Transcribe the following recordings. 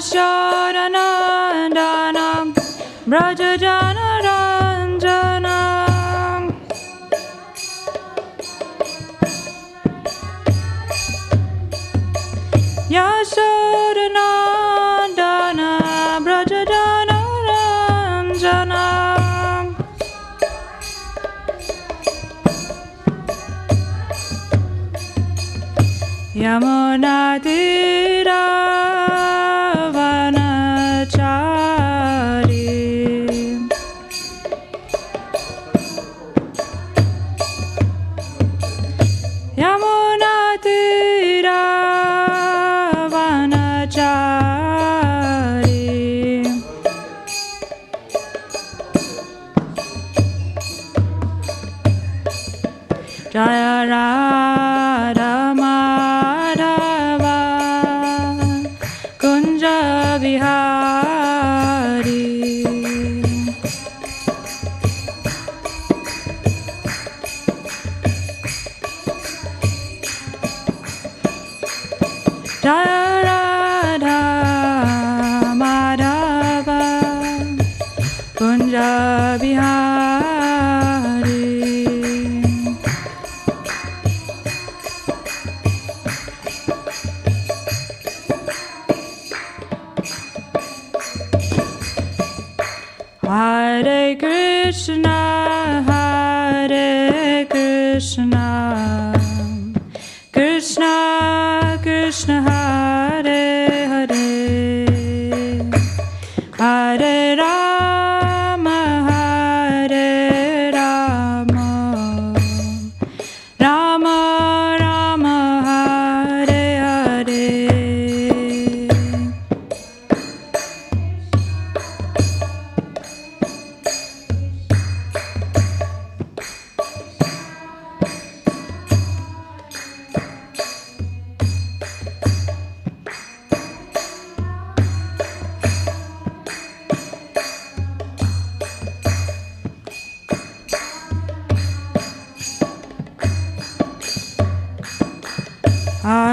Yashodanandana Brajajanaranjana Yashodanandana Brajajanaranjana Yamunatira Vanachari Yamunatira Vanachari Jaya Radha Madhava Kunja Vihari Jaya Radha Madhava Kunja Vihari Hare Krishna, Hare Krishna, Krishna Krishna, Hare Hare, Hare Rama, Hare Rama, Rama Rama, Hare Hare.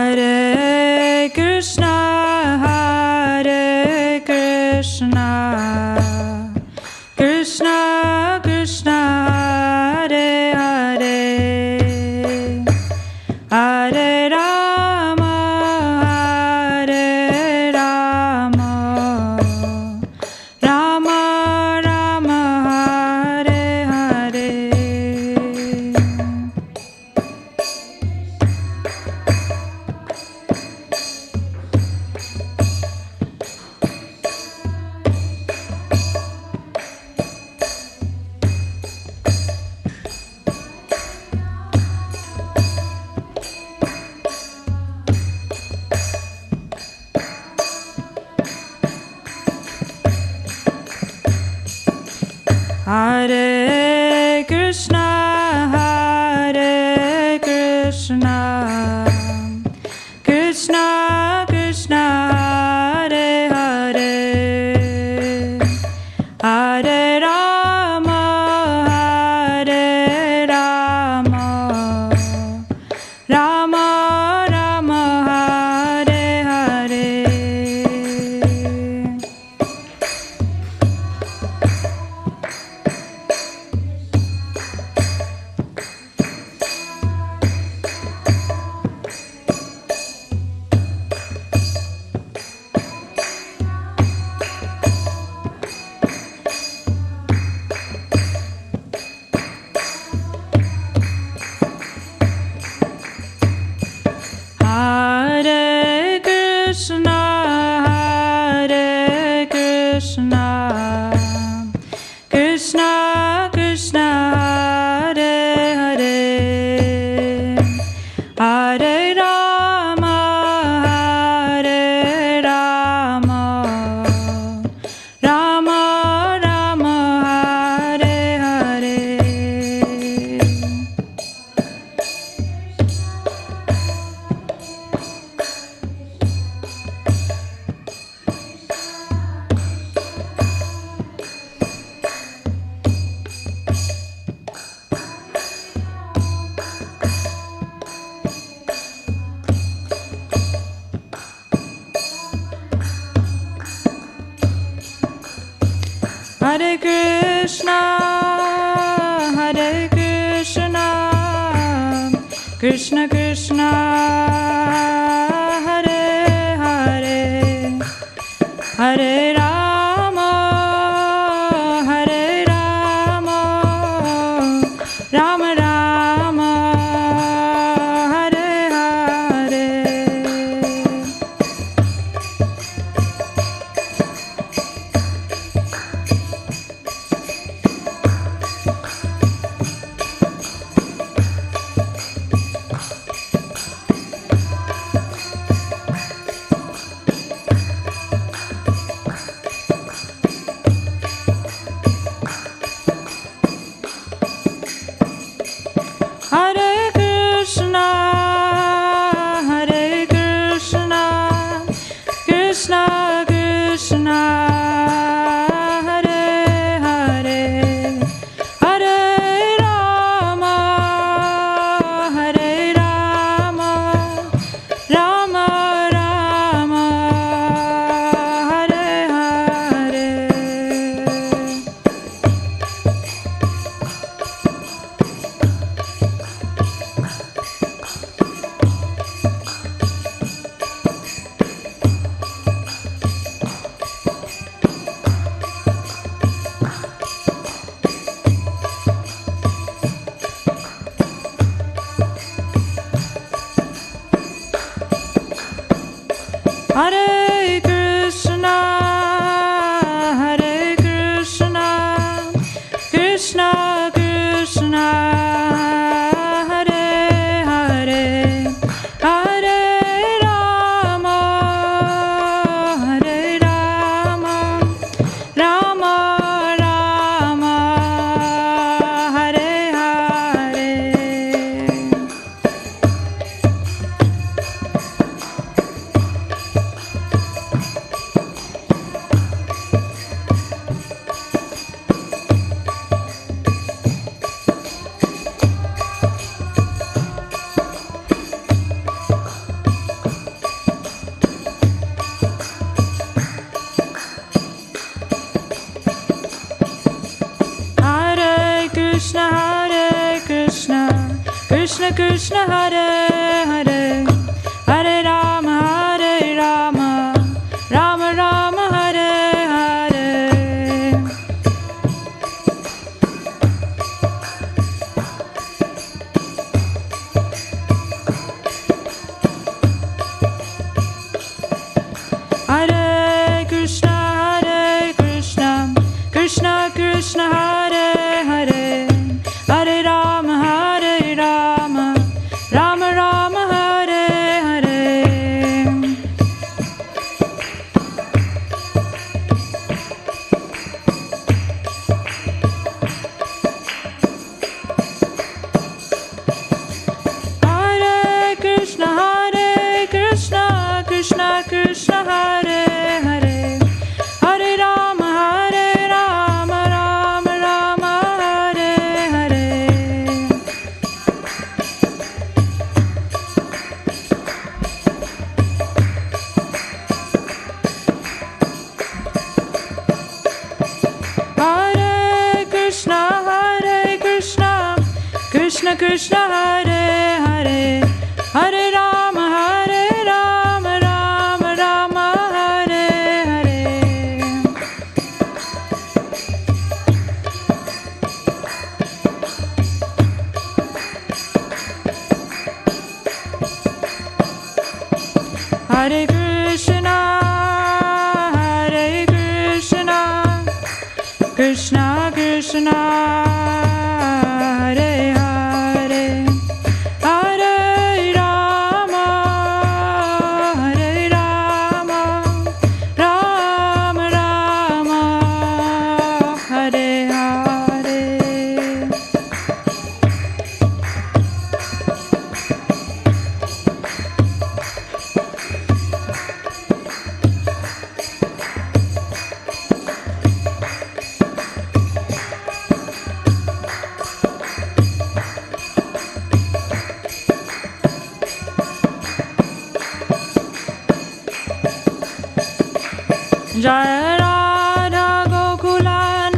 Hare Krishna, Hare Krishna, Krishna Krishna, Hare Hare, Hare Rama, Hare Rama, Rama Rama, Hare Hare. Hare Krishna, Hare Krishna, Krishna Krishna, Hare Hare, Hare Rama, Hare Rama, Rama Rama, Hare Hare. Hare Krishna, Hare Krishna, Krishna Krishna, Hare Hare, Hare Rama, Hare Rama, Rama Rama, Hare Hare. Hare Krishna, Hare Krishna, Krishna Krishna, Hare Hare, Hare Rama, Hare Rama, Rama Rama, Hare Hare. Hare Krishna, Hare Krishna, Krishna Krishna, Hare Hare, Hare Rama, Hare Rama, Rama Rama, Hare Hare. Hare Krishna, Hare Krishna, Krishna Krishna, Hare Hare, Hare Rama, Hare Rama, Rama Rama, Hare Hare. Hare Krishna, Hare Krishna, Krishna Krishna, Hare Hare, Hare Rama, Hare Rama, Rama Rama, Hare Hare. Hare Krishna, Hare Krishna, Krishna Krishna, Hare Hare, Hare Rama, Hare Rama, Rama Rama, Hare Hare. Hare Krishna, Hare Krishna, Krishna Krishna, Hare Hare, Hare Rama, Hare Rama, Rama Rama, Hare Hare. Hare Krishna, Hare Krishna, Krishna Krishna, Hare Hare, Hare Rama, Hare Rama, Rama Rama, Hare Hare. Hare Krishna, Hare Krishna, Krishna Krishna, Hare Hare, Hare Rama, Hare Rama, Rama Rama, Hare Hare. Jaya Radha Gokula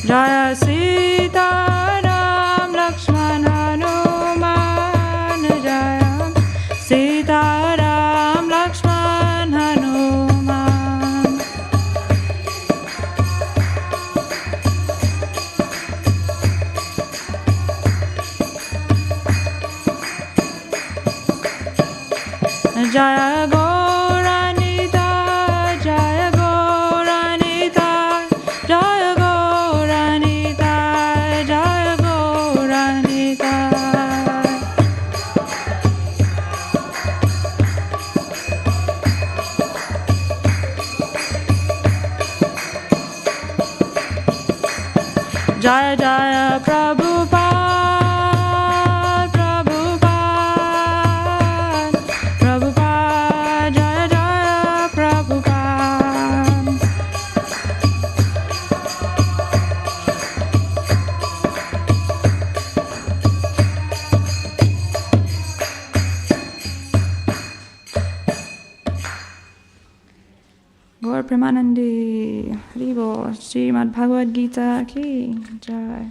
Jaya Sita Ram Lakshman Hanuman Jaya Sita Ram Lakshman Hanuman Jaya Gauranita Jaya Gauranita Jaya Gauranita Jaya Gauranita Jaya Jaya Prabhupada Prabhupada Prabhupada Jaya Jaya Prabhupada Gaur Premanandi Haribo Srimad Bhagavad Gita Ki Jai.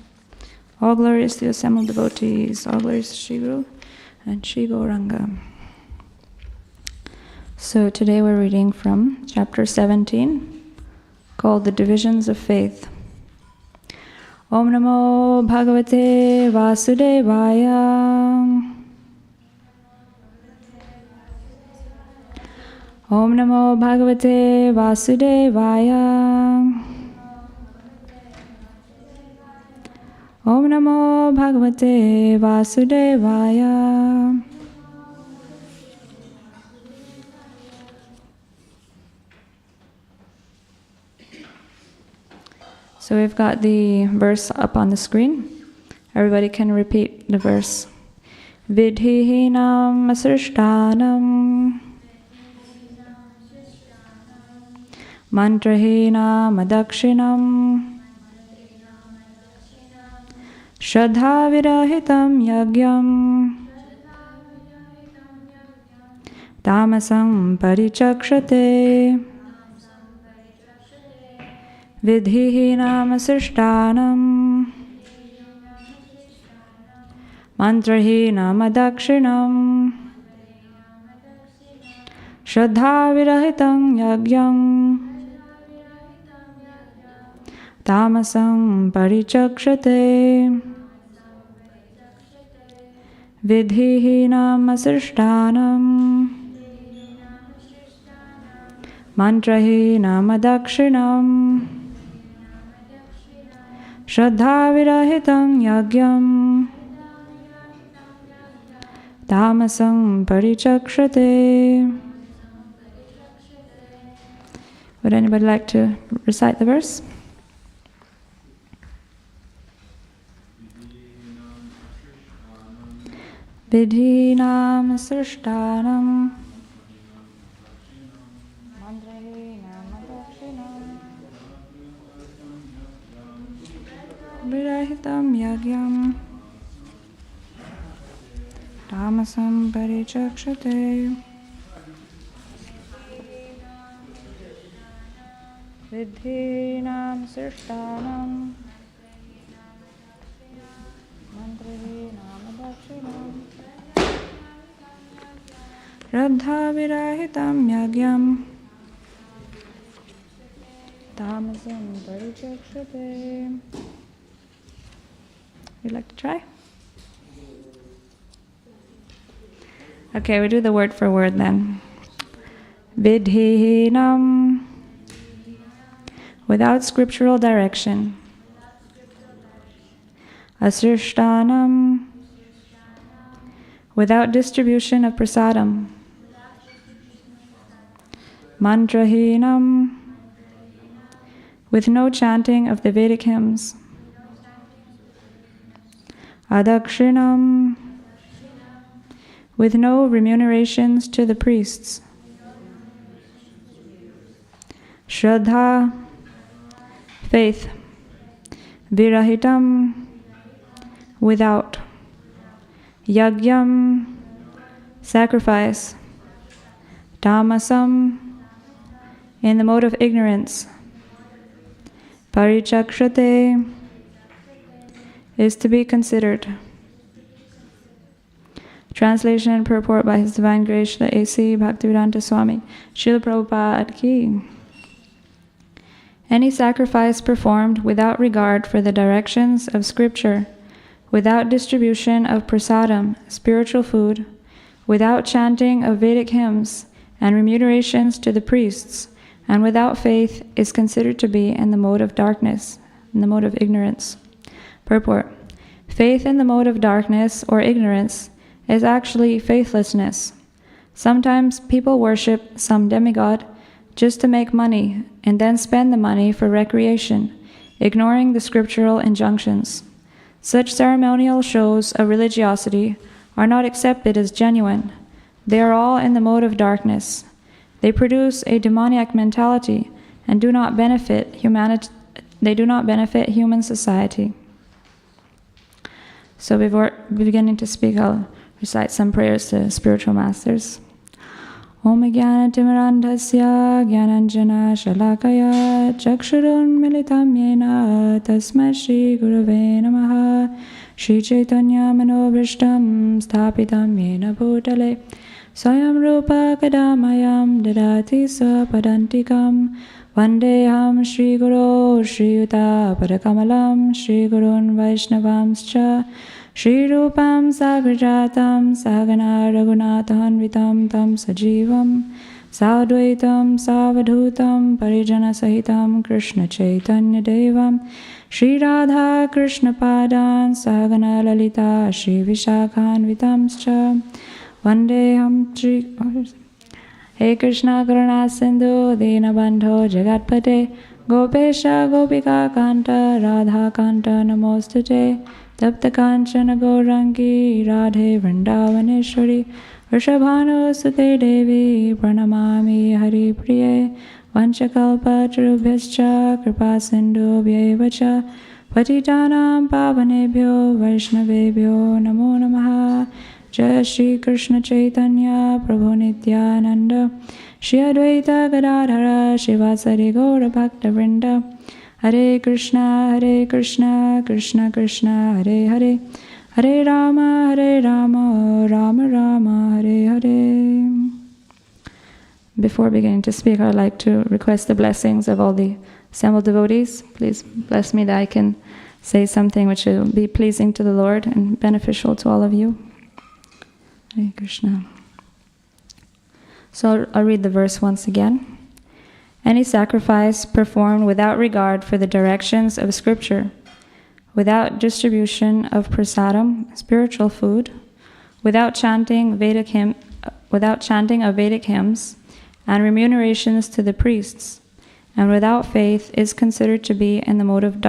All glorious to the assembled devotees, all glorious to Shri Guru and Shri Gauranga. So today we're reading from chapter 17 called The Divisions of Faith. Om Namo Bhagavate Vasudevaya. Om Namo Bhagavate Vasudevaya. Om Namo Bhagavate Vasudevaya. So we've got the verse up on the screen. Everybody can repeat the verse. Vidhihinam asrishtanam mantrahinam adakshinam Shraddha virahitam yagyam tamasam parichakshate vidhihinam asrishtanam mantrahinam adakshinam Shraddha virahitam yagyam tamasam parichakshate vidhihinam asrishtanam mantrahinam adakshinam Shraddha virahitam yagyam tamasam parichakshate. Would anybody like to recite the verse? Vidhinam asrishtanam mantrahinam adakshinam virahitam yagyam tamasam parichakshate. Vidhinam asrishtanam mantrahinam adakshinam Shraddha virahitam yagyam tamasam parichakshate. You'd like to try? Okay, we do the word for word then. Vidhinam, without scriptural direction. Asrishtanam, without distribution of prasadam. Mantrahinam, with no chanting of the Vedic hymns. Adakshinam, with no remunerations to the priests. Shraddha, faith. Virahitam, without. Yagyam, sacrifice. Tamasam, in the mode of ignorance. Parichakshate, is to be considered. Translation and purport by His Divine Grace, the A.C. Bhaktivedanta Swami, Srila Prabhupada Ki. Any sacrifice performed without regard for the directions of Scripture, without distribution of prasadam, spiritual food, without chanting of Vedic hymns and remunerations to the priests, and without faith is considered to be in the mode of darkness, in the mode of ignorance. Purport. Faith in the mode of darkness or ignorance is actually faithlessness. Sometimes people worship some demigod just to make money and then spend the money for recreation, ignoring the scriptural injunctions. Such ceremonial shows of religiosity are not accepted as genuine. They are all in the mode of darkness. They produce a demoniac mentality and do not benefit humanity. They do not benefit human society. So before beginning to speak, I'll recite some prayers to spiritual masters. Om Jnana Timirandhasya Jnananjana Shalakaya Chakshurun Militam Yena Tasmai Shri Gurave Namaha Shri Chaitanya Manobhishtam Sthapitam Yena Bhutale Swayam Rupa Kadamayam Dadati Swapadantikam Vandeham Shri Guru Shri Yuta Padakamalam Shri Gurun Vaishnavamscha Shri Rupam Sagrajatam Sagana Raghunathanvitam Tam Sajivam Sadvaitam Savadhutam Parijana Sahitam Krishna Chaitanya Devam Shri Radha Krishna Padan Sagana Lalita Shri Vishakhanvitamscha Vandeham Shri He Krishna Karuna Sindhu Dinabandho Jagatpate Gopesha Gopika Kanta Radha Kanta Namostate Tapta Kanchana Gaurangi Radhe Vrindavaneshwari Vrishabhanu Sute Devi Pranamami Hari Priye Vanchakalpa Tarubhyascha Kripa Sindhubhyevacha Patitanam Pavanebhyo Vaishnavebhyo Namo Namaha Jai Shri Krishna Chaitanya Prabhu Nityananda Shri Advaita Gadadhara Shivasari Gaura Bhakta Vrinda Hare Krishna, Krishna Krishna, Hare Hare, Hare Rama, Rama Rama, Hare Hare. Before beginning to speak, I would like to request the blessings of all the assembled devotees. Please bless me that I can say something which will be pleasing to the Lord and beneficial to all of you. Hare Krishna. So I'll read the verse once again. Any sacrifice performed without regard for the directions of Scripture, without distribution of prasadam, spiritual food, without chanting of Vedic hymns, and remunerations to the priests, and without faith, is considered to be in the mode of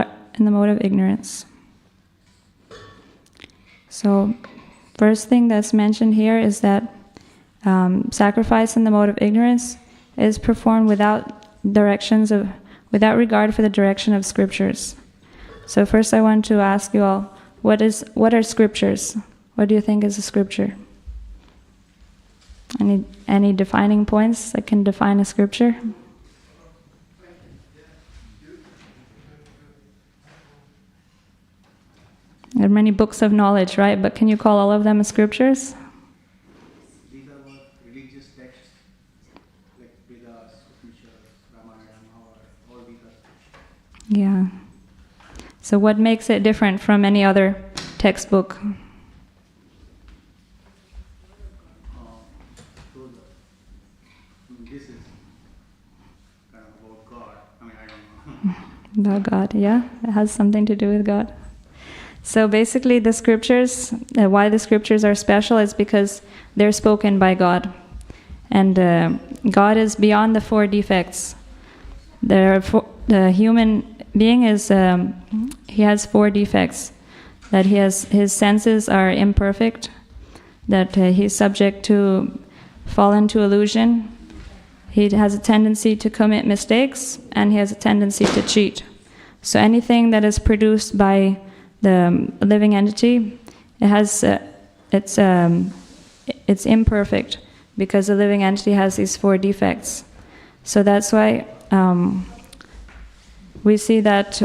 ignorance. So, first thing that's mentioned here is that sacrifice in the mode of ignorance is performed without regard for the direction of scriptures. So first I want to ask you all, what are scriptures? What do you think is a scripture? Any defining points that can define a scripture? There are many books of knowledge, right? But can you call all of them scriptures? These are what religious texts, like Vedas, Upanishads, Ramayana, Mahabharata, all these are. Yeah. So what makes it different from any other textbook? This is kind of about God. I don't know. About God, yeah. It has something to do with God. So basically the scriptures, why the scriptures are special is because they're spoken by God. And God is beyond the four defects. The human being is, he has four defects. That his senses are imperfect, that he's subject to fall into illusion, he has a tendency to commit mistakes, and he has a tendency to cheat. So anything that is produced by the living entity, it's imperfect because the living entity has these four defects. So that's why we see that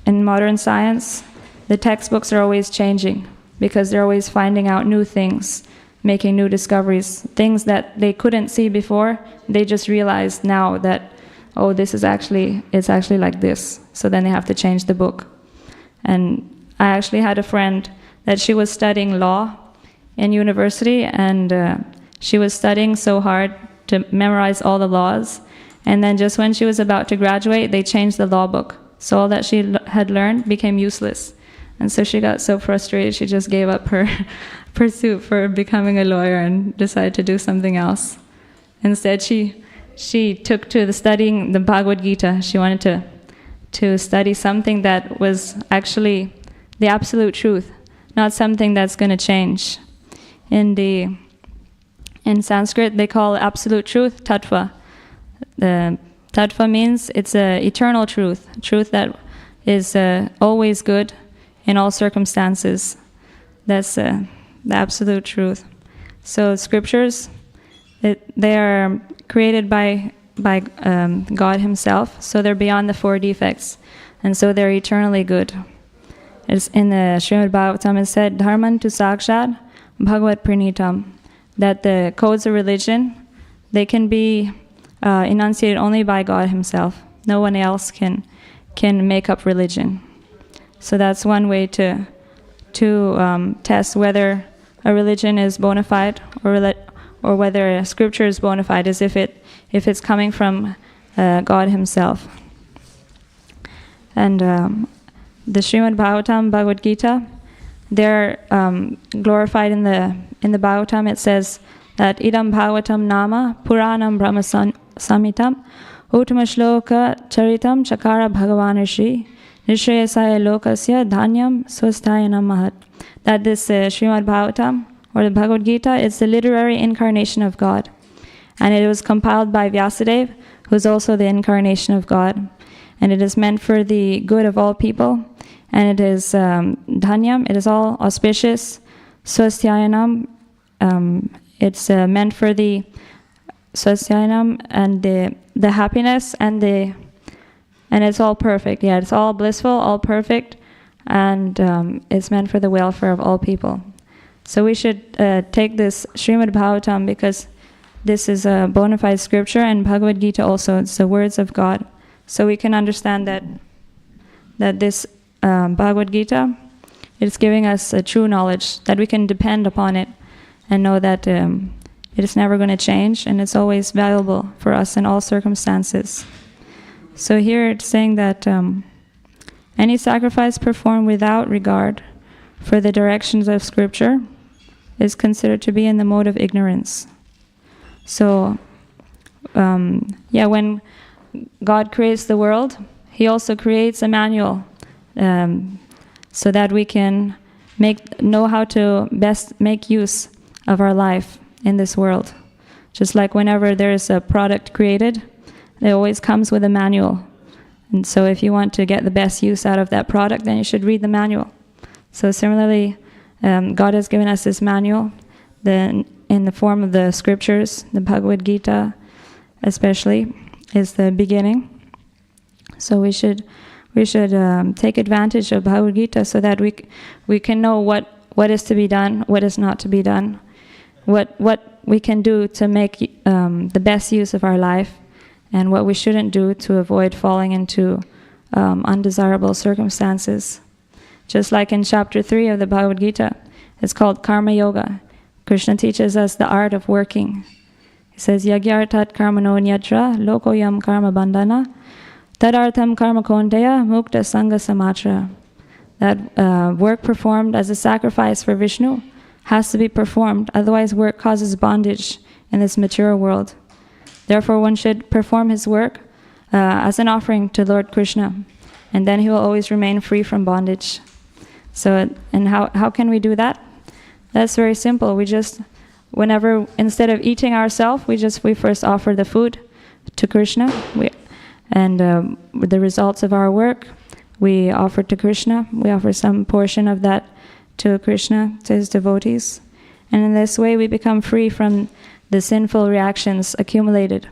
in modern science the textbooks are always changing because they're always finding out new things, making new discoveries, things that they couldn't see before. They just realized now that, oh, it's actually like this. So then they have to change the book. And I actually had a friend that she was studying law in university, and she was studying so hard to memorize all the laws. And then just when she was about to graduate, they changed the law book. So all that she had learned became useless. And so she got so frustrated, she just gave up her pursuit for becoming a lawyer and decided to do something else. Instead, she took to studying the Bhagavad Gita. She wanted to study something that was actually the absolute truth, not something that's going to change. In Sanskrit, they call absolute truth tattva. The tattva means it's an eternal truth that is always good in all circumstances. That's the absolute truth. So scriptures, they are created by God Himself, so they're beyond the 4 defects, and so they're eternally good. It's in the Srimad Bhagavatam, it said, Dharman tu sakshat Bhagavad pranitam, that the codes of religion, they can be enunciated only by God Himself. No one else can make up religion. So that's one way to test whether a religion is bona fide or whether a scripture is bona fide, is if it's coming from God Himself. And the Srimad Bhagavatam, Bhagavad Gita, they're glorified in the Bhagavatam. It says that idam Bhagavatam nama puranam brahma samitam uttama shloka charitam chakara bhagavan Shri nishreyasaya lokasya dhanyam swasthayanam mahat. That this Srimad Bhagavatam, or the Bhagavad Gita, is the literary incarnation of God. And it was compiled by Vyasadeva, who is also the incarnation of God. And it is meant for the good of all people. And it is dhanyam, it is all auspicious. Swasthayanam, it's meant for the swasthayanam and the happiness and it's all perfect. Yeah, it's all blissful, all perfect, and it's meant for the welfare of all people. So we should take this Srimad Bhagavatam because this is a bona fide scripture, and Bhagavad Gita also, it's the words of God. So we can understand that this Bhagavad Gita, it's giving us a true knowledge, that we can depend upon it and know that it is never going to change, and it's always valuable for us in all circumstances. So here it's saying that any sacrifice performed without regard for the directions of Scripture is considered to be in the mode of ignorance. So, when God creates the world, He also creates a manual so that we can know how to best make use of our life in this world. Just like whenever there is a product created, it always comes with a manual. And so if you want to get the best use out of that product, then you should read the manual. So similarly, God has given us this manual in the form of the scriptures. The Bhagavad Gita especially is the beginning. So we should take advantage of Bhagavad Gita so that we can know what is to be done, what is not to be done, what we can do to make the best use of our life, and what we shouldn't do to avoid falling into undesirable circumstances. Just like in chapter 3 of the Bhagavad Gita, it's called Karma Yoga. Krishna teaches us the art of working. He says, Yagyartat karmano nyatra lokoyam karma bandhana tadartham karma konteya mukta sangha samatra. That work performed as a sacrifice for Vishnu has to be performed, otherwise work causes bondage in this material world. Therefore one should perform his work as an offering to Lord Krishna, and then he will always remain free from bondage. So, and how can we do that? That's very simple. We just, instead of eating ourselves, we first offer the food to Krishna, and with the results of our work, we offer to Krishna. We offer some portion of that to Krishna, to his devotees. And in this way we become free from the sinful reactions accumulated.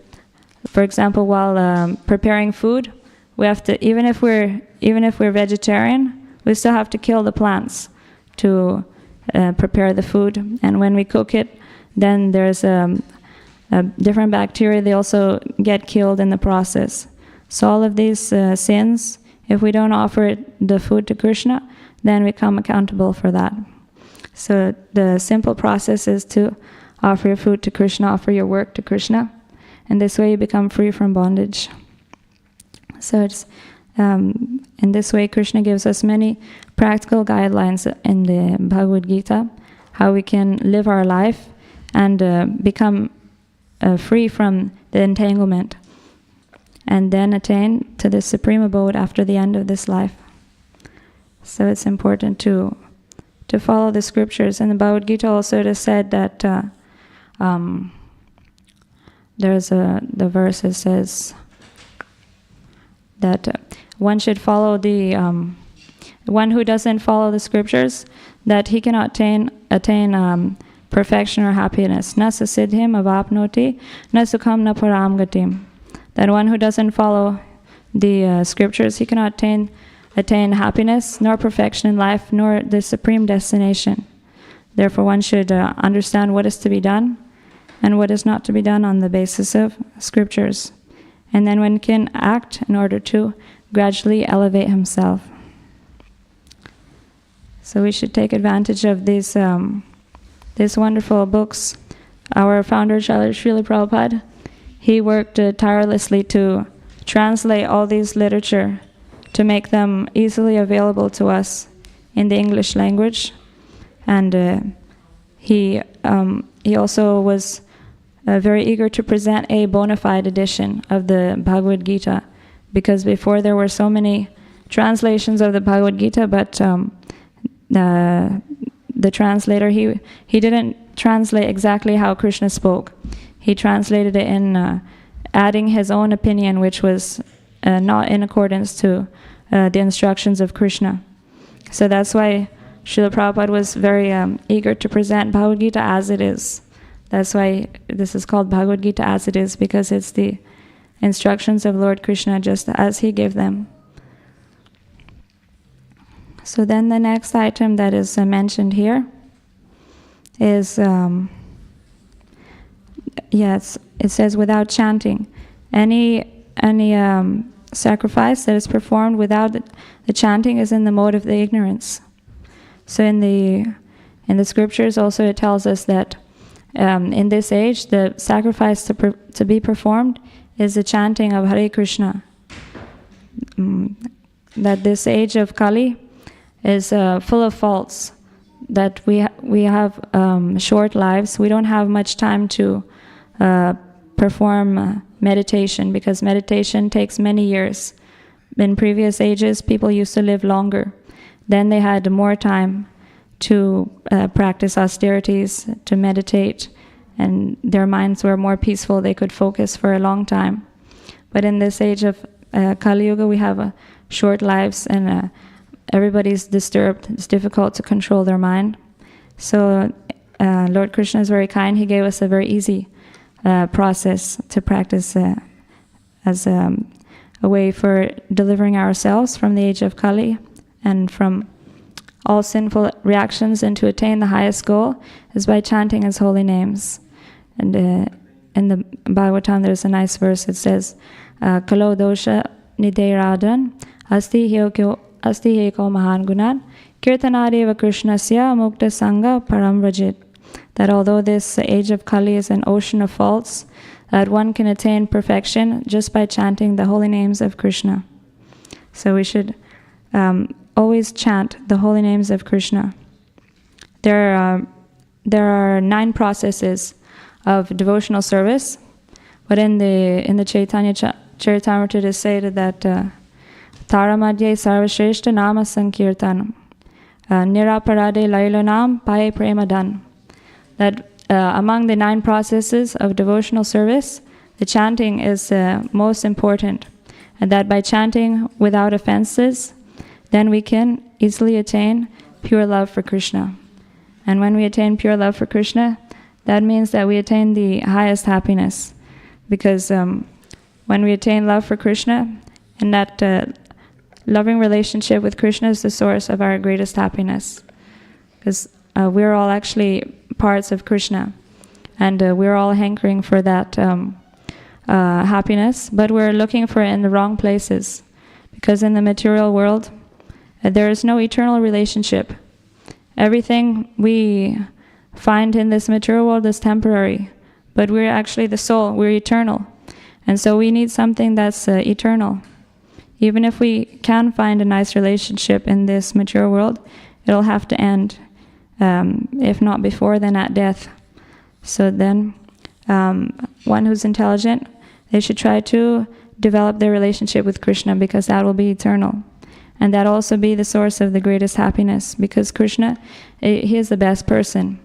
For example, while preparing food, we have to, even if we're vegetarian, we still have to kill the plants to prepare the food. And when we cook it, then there's different bacteria, they also get killed in the process. So all of these sins, if we don't offer the food to Krishna, then we become accountable for that. So the simple process is to offer your food to Krishna, offer your work to Krishna, and this way you become free from bondage. So it's in this way Krishna gives us many practical guidelines in the Bhagavad Gita, how we can live our life and become free from the entanglement, and then attain to the supreme abode after the end of this life. So it's important to follow the scriptures. In the Bhagavad Gita also it is said that there's the verse that says that one should follow the one who doesn't follow the scriptures, that he cannot attain perfection or happiness. Na sasiddhim avapnoti, na sukham na param gatim. That one who doesn't follow the scriptures, he cannot attain happiness, nor perfection in life, nor the supreme destination. Therefore, one should understand what is to be done and what is not to be done on the basis of scriptures. And then one can act in order to gradually elevate himself. So we should take advantage of these wonderful books. Our founder, Srila Prabhupada, he worked tirelessly to translate all these literature to make them easily available to us in the English language. And he also was very eager to present a bona fide edition of the Bhagavad Gita, because before there were so many translations of the Bhagavad Gita, but the translator, he didn't translate exactly how Krishna spoke. He translated it in adding his own opinion, which was not in accordance to the instructions of Krishna. So that's why Srila Prabhupada was very eager to present Bhagavad Gita as it is. That's why this is called Bhagavad Gita as it is, because it's the instructions of Lord Krishna just as he gave them. So then the next item that is mentioned here is, it says without chanting. Any sacrifice that is performed without the chanting is in the mode of the ignorance. So in the scriptures also it tells us that in this age the sacrifice to be performed is the chanting of Hare Krishna. That this age of Kali is full of faults, that we have short lives. We don't have much time to perform meditation, because meditation takes many years. In previous ages, people used to live longer. Then they had more time to practice austerities, to meditate, and their minds were more peaceful. They could focus for a long time. But in this age of Kali Yuga, we have short lives, and everybody's disturbed. It's difficult to control their mind. So Lord Krishna is very kind. He gave us a very easy process to practice as a way for delivering ourselves from the age of Kali and from all sinful reactions, and to attain the highest goal is by chanting his holy names. And in the Bhagavatam there's a nice verse. It says, Kalo dosha nideradan asti heko mahan gunan kirtanadeva krishnasya mukta sangha param vrajit. That although this age of Kali is an ocean of faults, that one can attain perfection just by chanting the holy names of Krishna. So we should always chant the holy names of Krishna. There are 9 processes of devotional service, but in the Chaitanya Charitamrita it is stated that Taramadye Sarvashreshta Nama Sankirtanam Niraparade Lailanam Paye Premadan. That among the 9 processes of devotional service, the chanting is most important, and that by chanting without offenses, then we can easily attain pure love for Krishna. And when we attain pure love for Krishna, that means that we attain the highest happiness. Because when we attain love for Krishna, and that loving relationship with Krishna is the source of our greatest happiness. Because we're all actually parts of Krishna. And we're all hankering for that happiness, but we're looking for it in the wrong places. Because in the material world, there is no eternal relationship. Everything we find in this material world is temporary, but we're actually the soul, we're eternal. And so we need something that's eternal. Even if we can find a nice relationship in this material world, it'll have to end, if not before, then at death. So then, one who's intelligent, they should try to develop their relationship with Krishna, because that will be eternal. And that also be the source of the greatest happiness, because Krishna, he is the best person.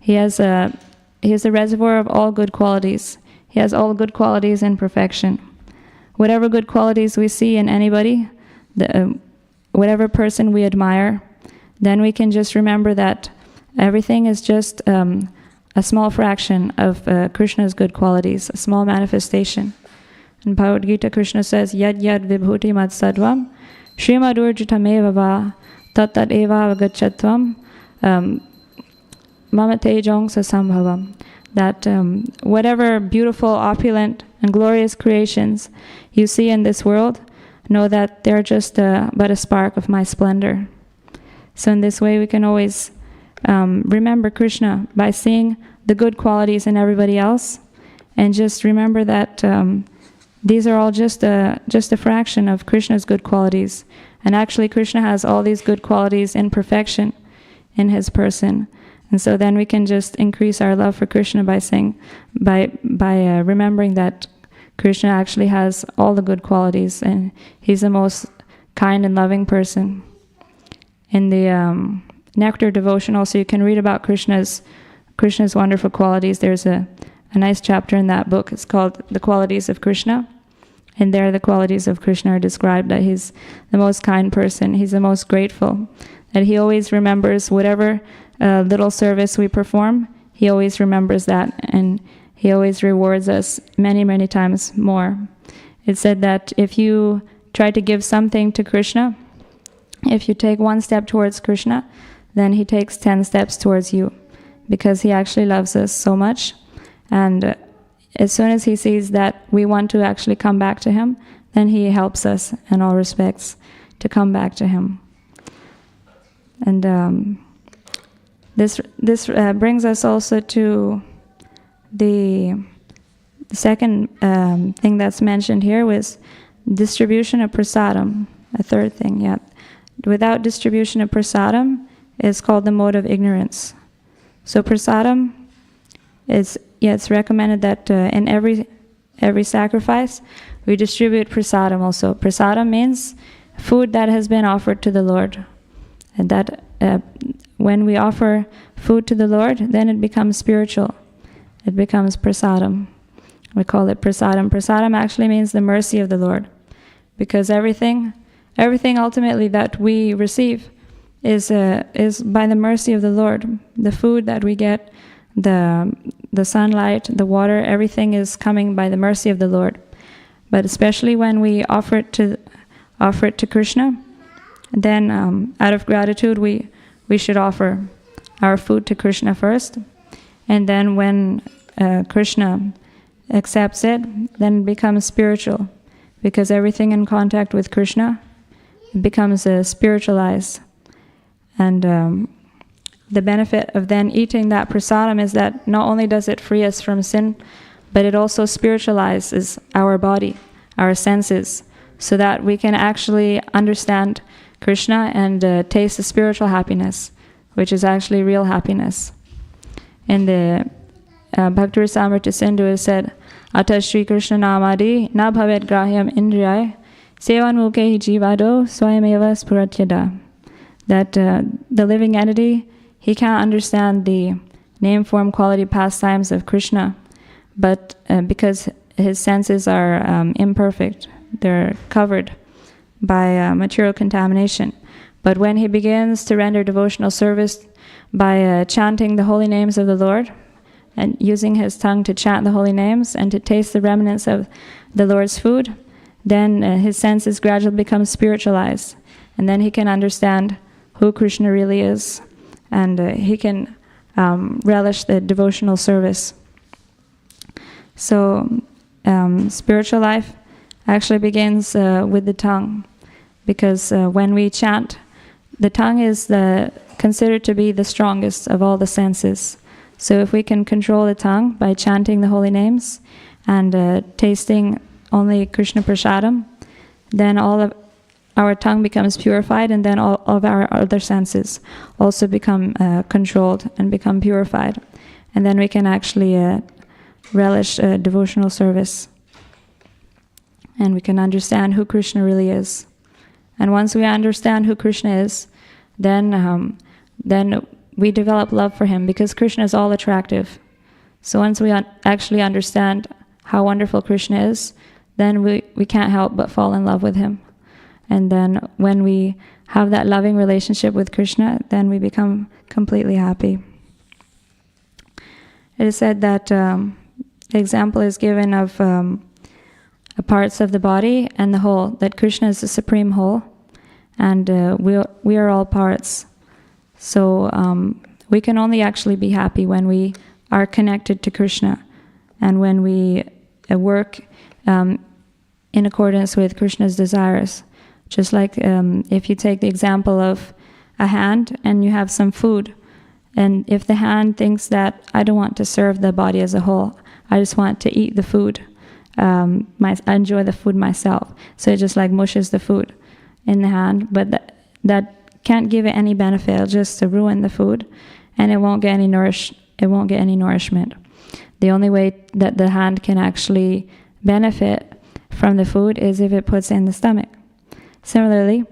He is a reservoir of all good qualities. He has all good qualities in perfection. Whatever good qualities we see in anybody, whatever person we admire, then we can just remember that everything is just a small fraction of Krishna's good qualities, a small manifestation. In Bhagavad Gita, Krishna says, Yad yad vibhuti mad sadvam, Srimadurjitameva va, tat tat eva avagachatvam, mama tejong sasambhavam. That whatever beautiful, opulent, and glorious creations you see in this world, know that they're just but a spark of my splendor. So in this way we can always remember Krishna by seeing the good qualities in everybody else, and just remember that these are all just a fraction of Krishna's good qualities. And actually Krishna has all these good qualities in perfection in his person. And so then we can just increase our love for Krishna by remembering that Krishna actually has all the good qualities, and he's the most kind and loving person. In the Nectar devotion also, you can read about Krishna's wonderful qualities. There's a nice chapter in that book. It's called The Qualities of Krishna. And there the qualities of Krishna are described, that he's the most kind person, he's the most grateful, that he always remembers whatever little service we perform, he always remembers that, and he always rewards us many, many times more. It's said that if you try to give something to Krishna, if you take one step towards Krishna, then he takes 10 steps towards you, because he actually loves us so much. And as soon as he sees that we want to actually come back to him, then he helps us in all respects to come back to him. And this brings us also to the second thing that's mentioned here, was distribution of prasadam, a third thing. Yeah, without distribution of prasadam, it's called the mode of ignorance. So prasadam is, it's recommended that in every sacrifice we distribute prasadam also. Prasadam means food that has been offered to the Lord, and that when we offer food to the Lord, then it becomes spiritual. It becomes prasadam. We call it prasadam. Prasadam actually means the mercy of the Lord, because everything ultimately that we receive is by the mercy of the Lord. The food that we get, the sunlight, the water, everything is coming by the mercy of the Lord. But especially when we offer it to Krishna, then out of gratitude we should offer our food to Krishna first, and then when Krishna accepts it, then it becomes spiritual, because everything in contact with Krishna becomes spiritualized. And the benefit of then eating that prasadam is that not only does it free us from sin, but it also spiritualizes our body, our senses, so that we can actually understand Krishna and taste the spiritual happiness, which is actually real happiness. In the Bhakti Rasamrita Sindhu is said, Ata Shri Krishna Namadi na bhavet grahyam indriyai sevan mukhe jivado swayameva spuratyada. That the living entity, he can't understand the name, form, quality, pastimes of Krishna, but because his senses are imperfect, they're covered by material contamination. But when he begins to render devotional service by chanting the holy names of the Lord, and using his tongue to chant the holy names and to taste the remnants of the Lord's food, then his senses gradually become spiritualized, and then he can understand who Krishna really is, and he can relish the devotional service. So spiritual life actually begins with the tongue, because when we chant, the tongue is considered to be the strongest of all the senses. So if we can control the tongue by chanting the holy names and tasting only Krishna Prasadam, then all of our tongue becomes purified, and then all of our other senses also become controlled and become purified. And then we can actually relish devotional service. And we can understand who Krishna really is. And once we understand who Krishna is, then we develop love for him, because Krishna is all attractive. So once we actually understand how wonderful Krishna is, then we can't help but fall in love with him. And then when we have that loving relationship with Krishna, then we become completely happy. It is said that the example is given of parts of the body and the whole, that Krishna is the supreme whole, and we are all parts. So we can only actually be happy when we are connected to Krishna, and when we work in accordance with Krishna's desires. Just like if you take the example of a hand and you have some food, and if the hand thinks that I don't want to serve the body as a whole, I just want to eat the food, I enjoy the food myself, so it just like mushes the food in the hand, but that can't give it any benefit. It'll just ruin the food, and it won't get any nourishment. The only way that the hand can actually benefit from the food is if it puts it in the stomach. Similarly,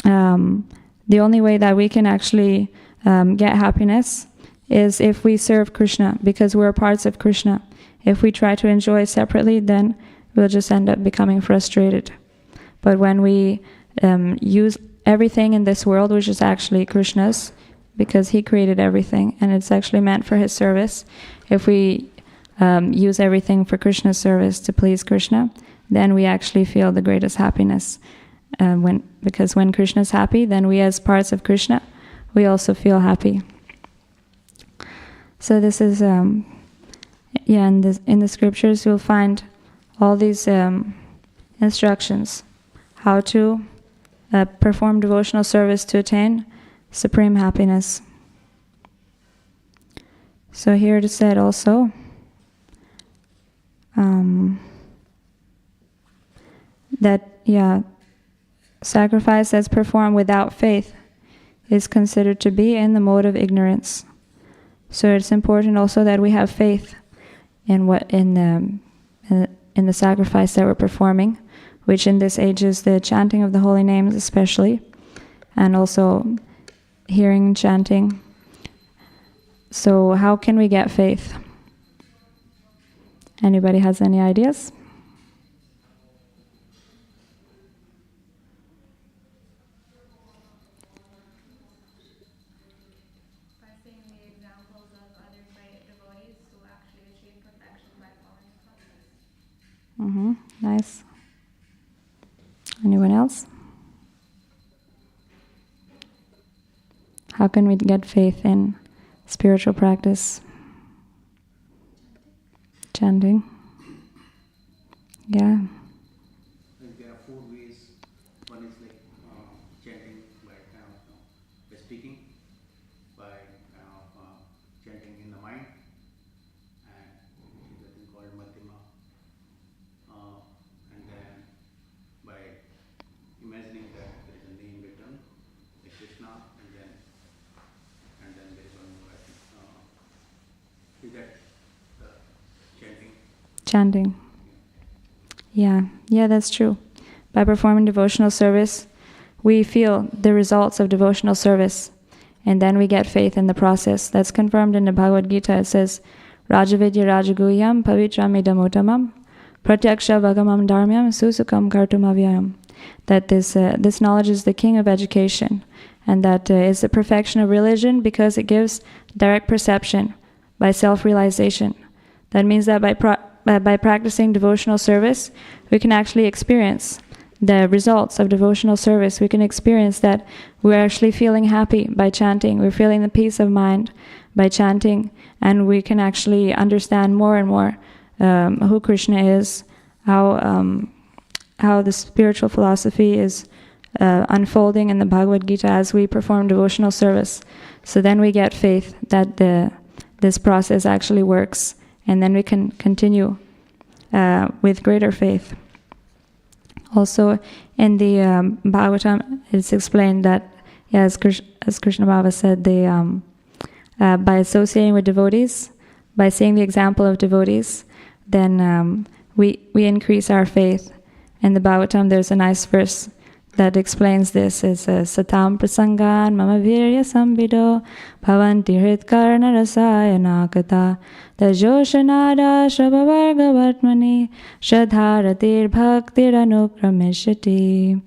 the only way that we can actually get happiness is if we serve Krishna, because we're parts of Krishna. If we try to enjoy separately, then we'll just end up becoming frustrated. But when we use everything in this world, which is actually Krishna's, because he created everything and it's actually meant for his service, if we use everything for Krishna's service to please Krishna, then we actually feel the greatest happiness. Because when Krishna's happy, then we as parts of Krishna, we also feel happy. So this is, in the scriptures you'll find all these instructions, how to perform devotional service to attain supreme happiness. So here it is said also, that sacrifice that's performed without faith is considered to be in the mode of ignorance. So it's important also that we have faith in the sacrifice that we're performing, which in this age is the chanting of the holy names especially, and also hearing and chanting. So how can we get faith? Anybody has any ideas? Nice. Anyone else? How can we get faith in spiritual practice? Chanting. Yeah. There are 4 ways. One is like chanting by by speaking, by chanting in the mind, and there's a thing called Madhyama, and then by imagining that there is a name written, like Krishna, and then there is one more, I think, is that the chanting? Chanting. Yeah, that's true. By performing devotional service, we feel the results of devotional service, and then we get faith in the process. That's confirmed in the Bhagavad Gita. It says, Rajavidya Rajaguhyam Pavitram Idam Pratyaksha Vagamam Dharmyam Susukam Kartum Avyayam. That this knowledge is the king of education, and that is the perfection of religion because it gives direct perception by self-realization. That means that by practicing devotional service, we can actually experience the results of devotional service. We can experience that we're actually feeling happy by chanting. We're feeling the peace of mind by chanting, and we can actually understand more and more who Krishna is, how the spiritual philosophy is unfolding in the Bhagavad Gita as we perform devotional service. So then we get faith that this process actually works, and then we can continue with greater faith. Also, in the Bhagavatam, it's explained that, as Krishna Bhava said, by associating with devotees, by seeing the example of devotees, then we increase our faith. In the Bhagavatam, there's a nice verse that explains this. It's Satam Prasangan Mama Virya Sambido Bhavanti Hritkarna Rasayana Kata Tajoshanada Shabhavarga Vatmani Shadharatir Bhaktir Anukramishati.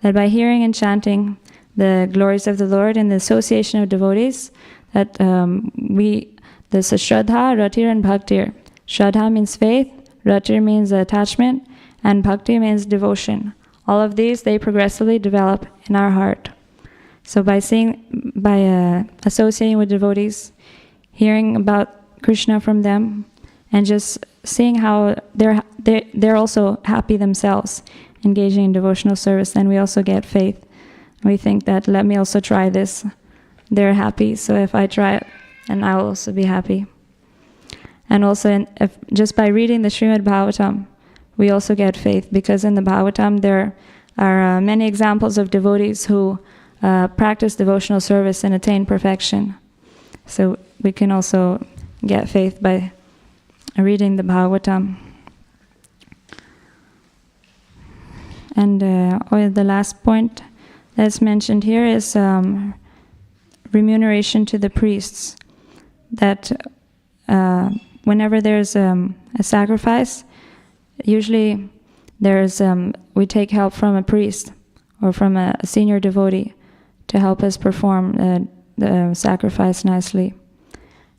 That by hearing and chanting the glories of the Lord in the association of devotees, that there's a Shraddha, Ratir, and Bhaktir. Shraddha means faith, Ratir means attachment, and Bhakti means devotion. All of these, they progressively develop in our heart. So by associating with devotees, hearing about Krishna from them, and just seeing how they're also happy themselves, engaging in devotional service, then we also get faith. We think that, let me also try this. They're happy, so if I try it, then I will also be happy. And also, just by reading the Srimad Bhagavatam, we also get faith, because in the Bhagavatam there are many examples of devotees who practice devotional service and attain perfection. So we can also get faith by reading the Bhagavatam. And the last point that's mentioned here is remuneration to the priests. That whenever there's a sacrifice, usually we take help from a priest or from a senior devotee to help us perform the sacrifice nicely.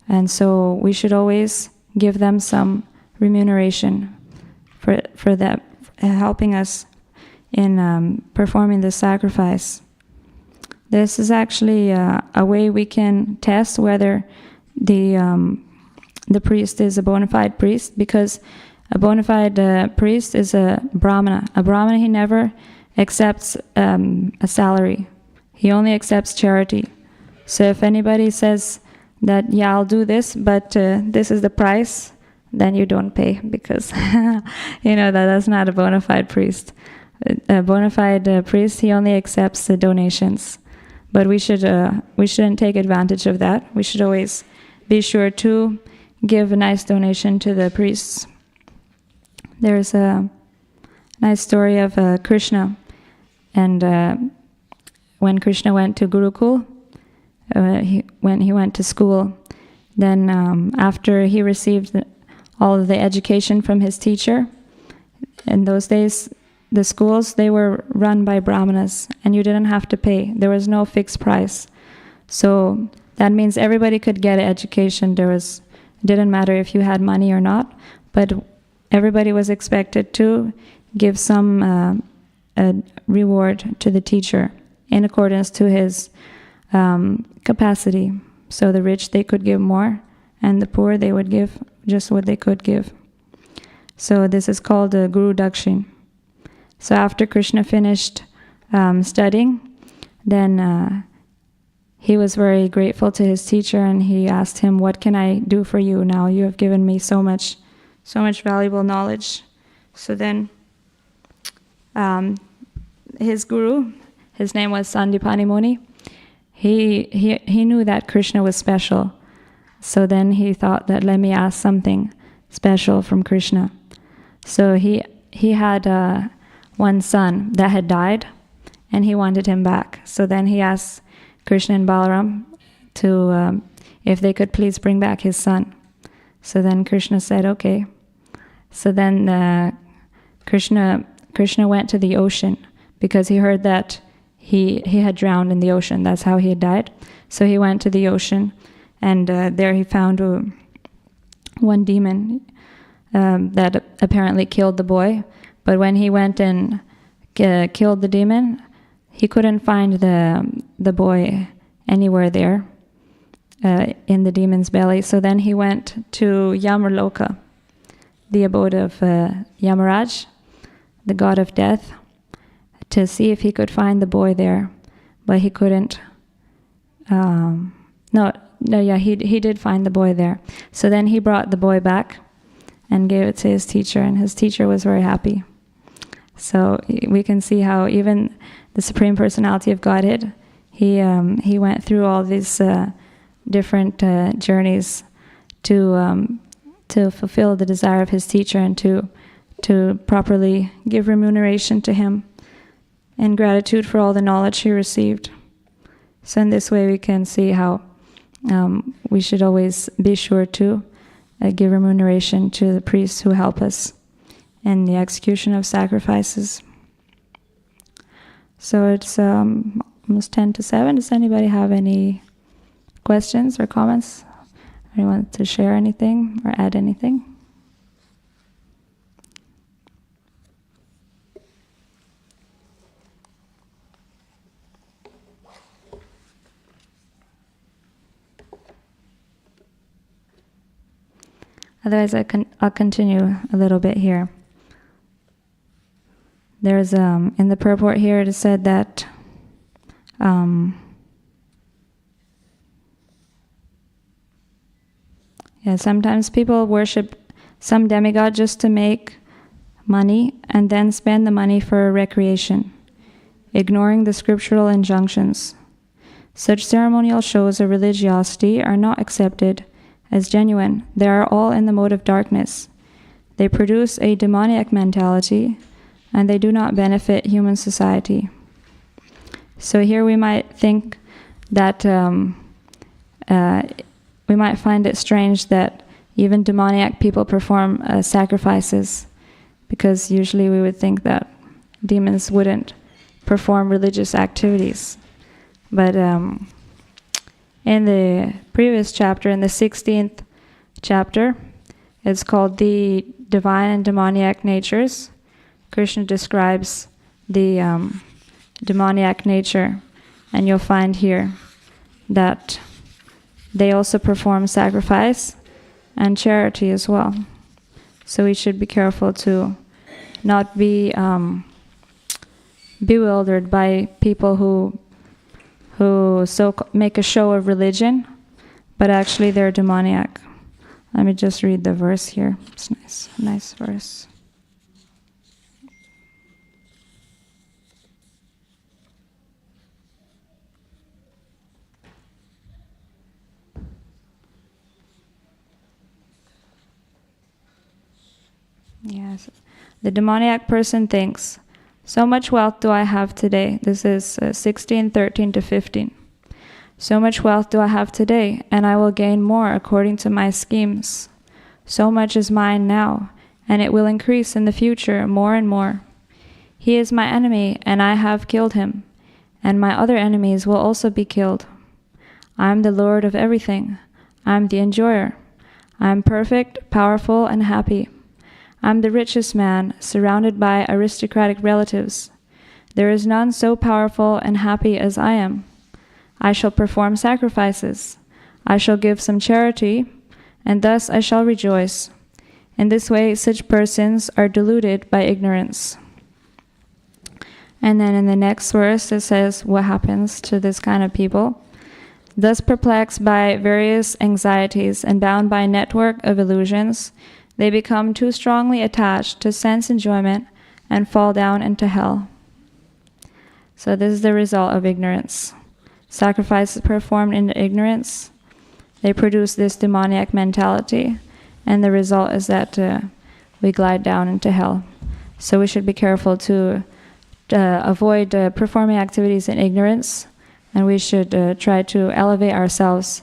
And so we should always give them some remuneration for that, helping us in performing the sacrifice. This is actually a way we can test whether the priest is a bona fide priest, because a bona fide priest is a brahmana. A brahmana, he never accepts a salary. He only accepts charity. So if anybody says that, yeah, I'll do this, but this is the price, then you don't pay, because that's not a bona fide priest. A bona fide priest, he only accepts the donations. But we shouldn't take advantage of that. We should always be sure to give a nice donation to the priests. There's a nice story of Krishna, and when Krishna went to Gurukul, when he went to school, then after he received all of the education from his teacher, in those days the schools, they were run by brahmanas, and you didn't have to pay. There was no fixed price. So that means everybody could get an education. It didn't matter if you had money or not, but everybody was expected to give some a reward to the teacher in accordance to his capacity. So the rich, they could give more, and the poor, they would give just what they could give. So this is called Guru Dakshin. So after Krishna finished studying, then he was very grateful to his teacher, and he asked him, "What can I do for you now? You have given me so much valuable knowledge." So then his guru, his name was Sandipani Muni, he knew that Krishna was special. So then he thought that, let me ask something special from Krishna. So he had one son that had died, and he wanted him back. So then he asked Krishna and Balaram to if they could please bring back his son. So then Krishna said, okay. So then Krishna went to the ocean, because he heard that he had drowned in the ocean. That's how he had died. So he went to the ocean, and there he found one demon. that apparently killed the boy. But when he went and killed the demon, he couldn't find the boy anywhere there in the demon's belly. So then he went to Yamarloka, the abode of Yamaraj, the god of death, to see if he could find the boy there. But he couldn't. He did find the boy there. So then he brought the boy back and gave it to his teacher, and his teacher was very happy. So we can see how even the Supreme Personality of Godhead, he went through all these different journeys to fulfill the desire of his teacher and to properly give remuneration to him in gratitude for all the knowledge he received. So in this way we can see how we should always be sure to give remuneration to the priests who help us in the execution of sacrifices. So it's almost 10 to 7. Does anybody have any questions or comments? Anyone to share anything or add anything? Otherwise, I'll continue a little bit here. There's in the purport here it is said that sometimes people worship some demigod just to make money and then spend the money for recreation, ignoring the scriptural injunctions. Such ceremonial shows of religiosity are not accepted as genuine. They are all in the mode of darkness. They produce a demoniac mentality, and they do not benefit human society. So here we might think that we might find it strange that even demoniac people perform sacrifices, because usually we would think that demons wouldn't perform religious activities. But in the previous chapter, in the 16th chapter, it's called The Divine and Demoniac Natures. Krishna describes the demoniac nature, and you'll find here that they also perform sacrifice and charity as well. So we should be careful to not be bewildered by people who make a show of religion, but actually they're demoniac. Let me just read the verse here. It's nice verse. Yes, the demoniac person thinks, so much wealth do I have today. This is 16:13 to 15. So much wealth do I have today, and I will gain more according to my schemes. So much is mine now, and it will increase in the future more and more. He is my enemy, and I have killed him, and my other enemies will also be killed. I am the Lord of everything. I am the enjoyer. I am perfect, powerful, and happy. I am the richest man, surrounded by aristocratic relatives. There is none so powerful and happy as I am. I shall perform sacrifices. I shall give some charity, and thus I shall rejoice. In this way, such persons are deluded by ignorance. And then in the next verse, it says what happens to this kind of people. Thus perplexed by various anxieties and bound by a network of illusions, they become too strongly attached to sense enjoyment and fall down into hell. So this is the result of ignorance. Sacrifices performed in ignorance, they produce this demoniac mentality, and the result is that we glide down into hell. So we should be careful to avoid performing activities in ignorance, and we should try to elevate ourselves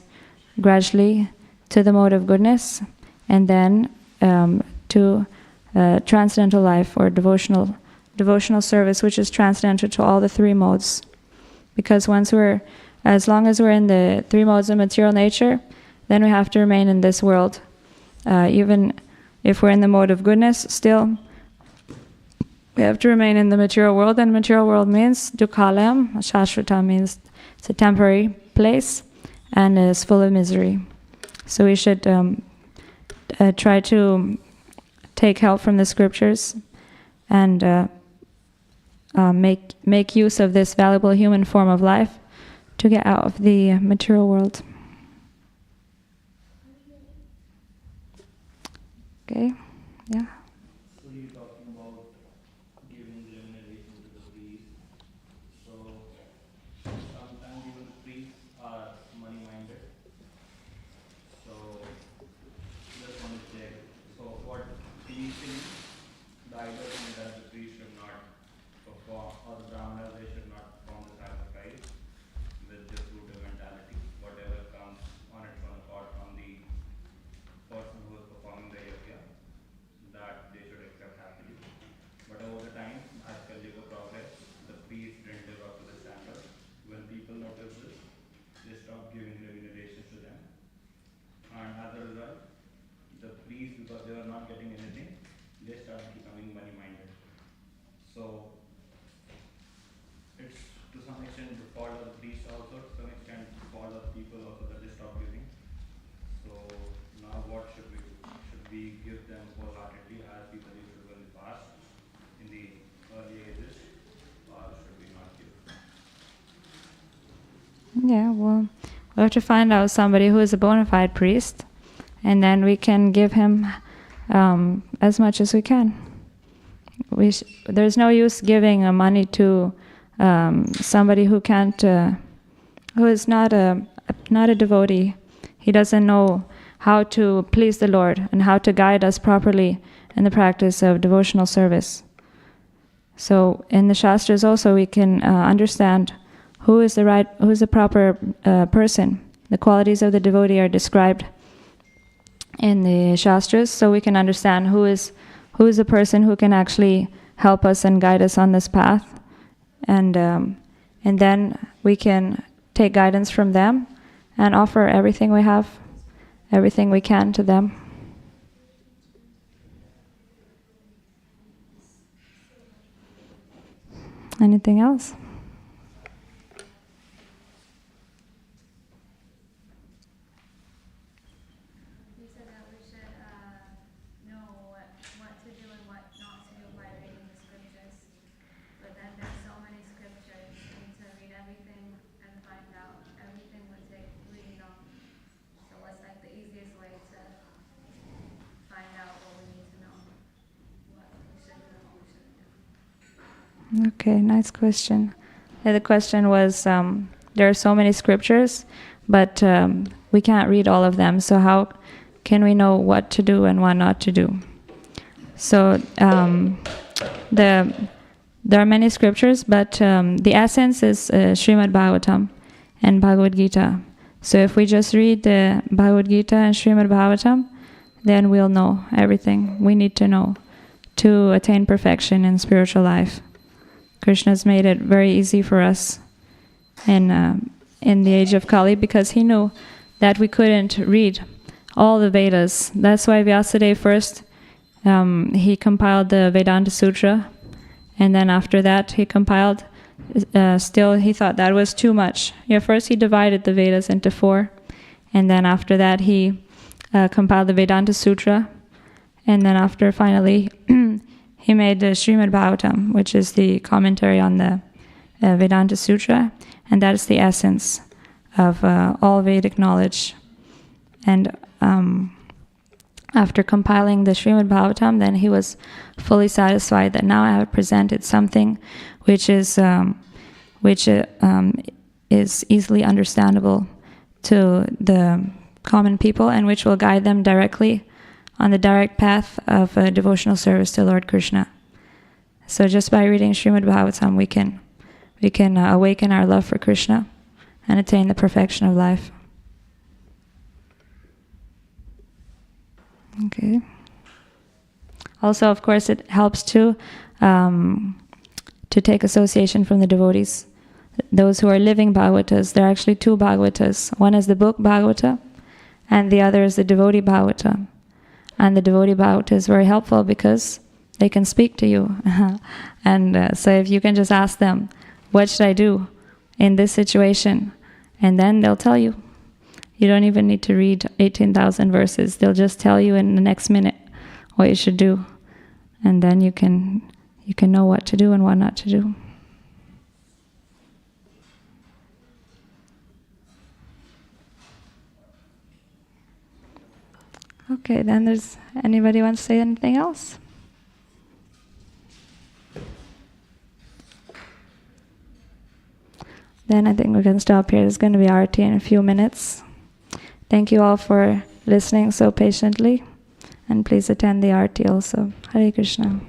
gradually to the mode of goodness, and then to transcendental life or devotional service, which is transcendental to all the three modes. Because as long as we're in the three modes of material nature, then we have to remain in this world. Even if we're in the mode of goodness, still we have to remain in the material world, and material world means dukhalayam. Shashvata means it's a temporary place and is full of misery. So we should try to take help from the scriptures and make use of this valuable human form of life to get out of the material world. Okay, yeah. So you're talking about giving remuneration to the priest. So sometimes even priests are money-minded. So just want to check. So what initially the idea is that the priest should not perform, or the brahmanas, they should not perform the sacrifice with this brutal mentality. Whatever comes on its own accord from the person who is performing the yajna, that they should accept happily. But over the time, as Kali Yuga progressed, the priest didn't live up to the standard. When people noticed this, they stopped giving remunerations to them. And as a result, the priests, because they were not getting anything, they started becoming money-minded. So it's to some extent the fault of the priest also, to some extent the fault of people also, that they stopped giving. So now what should we do? Should we give them wholeheartedly as people used to do in the past, in the early ages, or should we not give? Yeah, well, we have to find out somebody who is a bona fide priest, and then we can give him as much as we can. There's no use giving money to somebody who can't, who is not a devotee. He doesn't know how to please the Lord and how to guide us properly in the practice of devotional service. So in the Shastras also we can understand who is the proper person. The qualities of the devotee are described in the Shastras, so we can understand who is the person who can actually help us and guide us on this path, and then we can take guidance from them and offer everything we have, everything we can to them. Anything else? You said that we should know what to do and what not to do by reading the scriptures. But then there's so many scriptures, you need to read everything and find out. Everything would take really long. So what's like the easiest way to find out what we need to know? What we should do and what we shouldn't do? Okay, nice question. The question was, there are so many scriptures, but we can't read all of them, so how can we know what to do and what not to do? So there are many scriptures, but the essence is Srimad Bhagavatam and Bhagavad Gita. So if we just read the Bhagavad Gita and Srimad Bhagavatam, then we'll know everything we need to know to attain perfection in spiritual life. Krishna's made it very easy for us in the age of Kali, because he knew that we couldn't read all the Vedas. That's why Vyasadeva first, he compiled the Vedanta Sutra, and then after that he compiled, still he thought that was too much. Yeah, first he divided the Vedas into 4, and then after that he compiled the Vedanta Sutra, and then after finally he made the Srimad Bhagavatam, which is the commentary on the Vedanta Sutra, and that is the essence of all Vedic knowledge. And after compiling the Srimad Bhagavatam, then he was fully satisfied that now I have presented something which is easily understandable to the common people, and which will guide them directly on the direct path of devotional service to Lord Krishna. So just by reading Srimad Bhagavatam, we can awaken our love for Krishna and attain the perfection of life. Okay. Also, of course, it helps to take association from the devotees. Those who are living Bhagavatas, there are actually 2 Bhagavatas. One is the book Bhagavata, and the other is the devotee Bhagavata. And the devotee bhakta is very helpful because they can speak to you. And so if you can just ask them, what should I do in this situation? And then they'll tell you. You don't even need to read 18,000 verses. They'll just tell you in the next minute what you should do. And then you can know what to do and what not to do. Okay, then there's anybody wants to say anything else? Then I think we can stop here. There's going to be arati in a few minutes. Thank you all for listening so patiently. And please attend the arati also. Hare Krishna.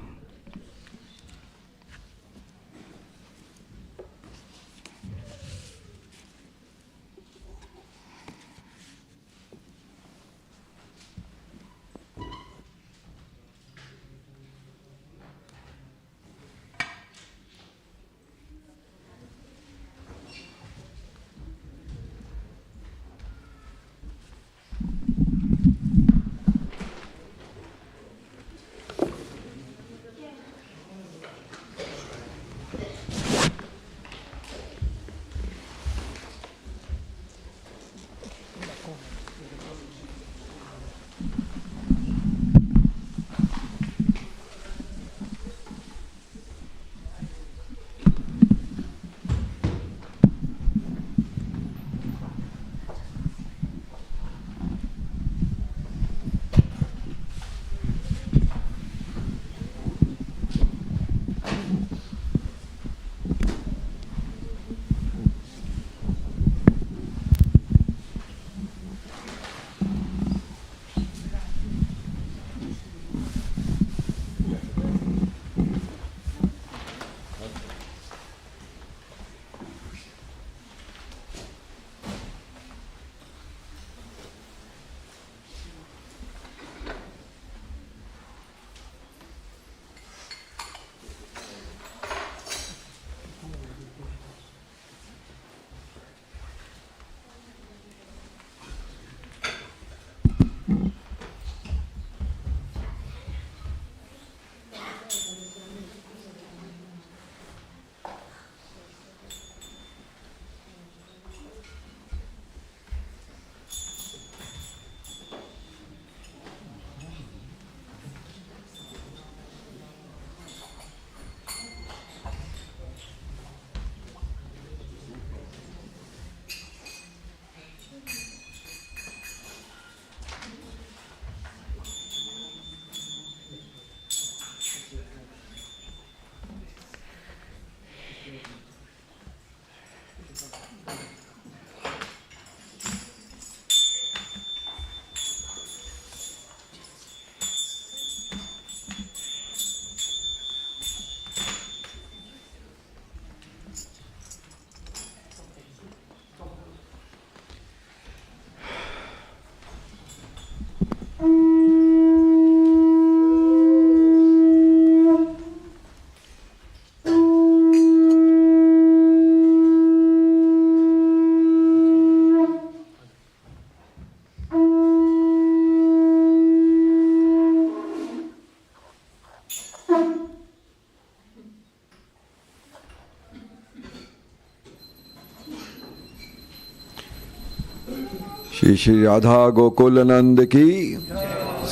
Shri Shri Radha Gokul नंद की,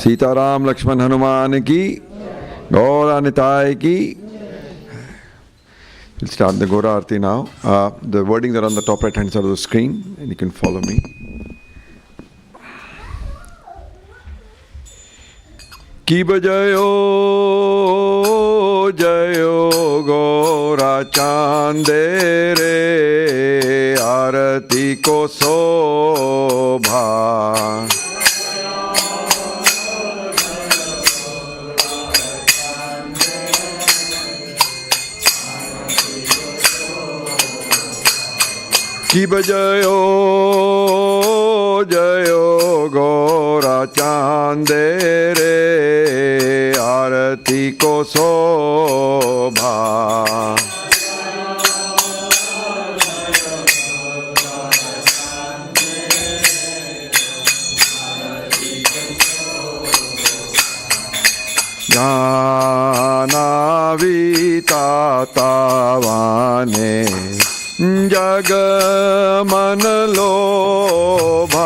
सीताराम लक्ष्मण हनुमान की, गौरा निताय की. We'll start the Gora Arti now. The wordings are on the top right hand side of the screen and you can follow me. Ki bajayo jayo Gora chande re arati ko sobha. Ki bajayo jayo Gora chande re arati ko sobha. નાના વિતાતાવાને જગ મન લોભા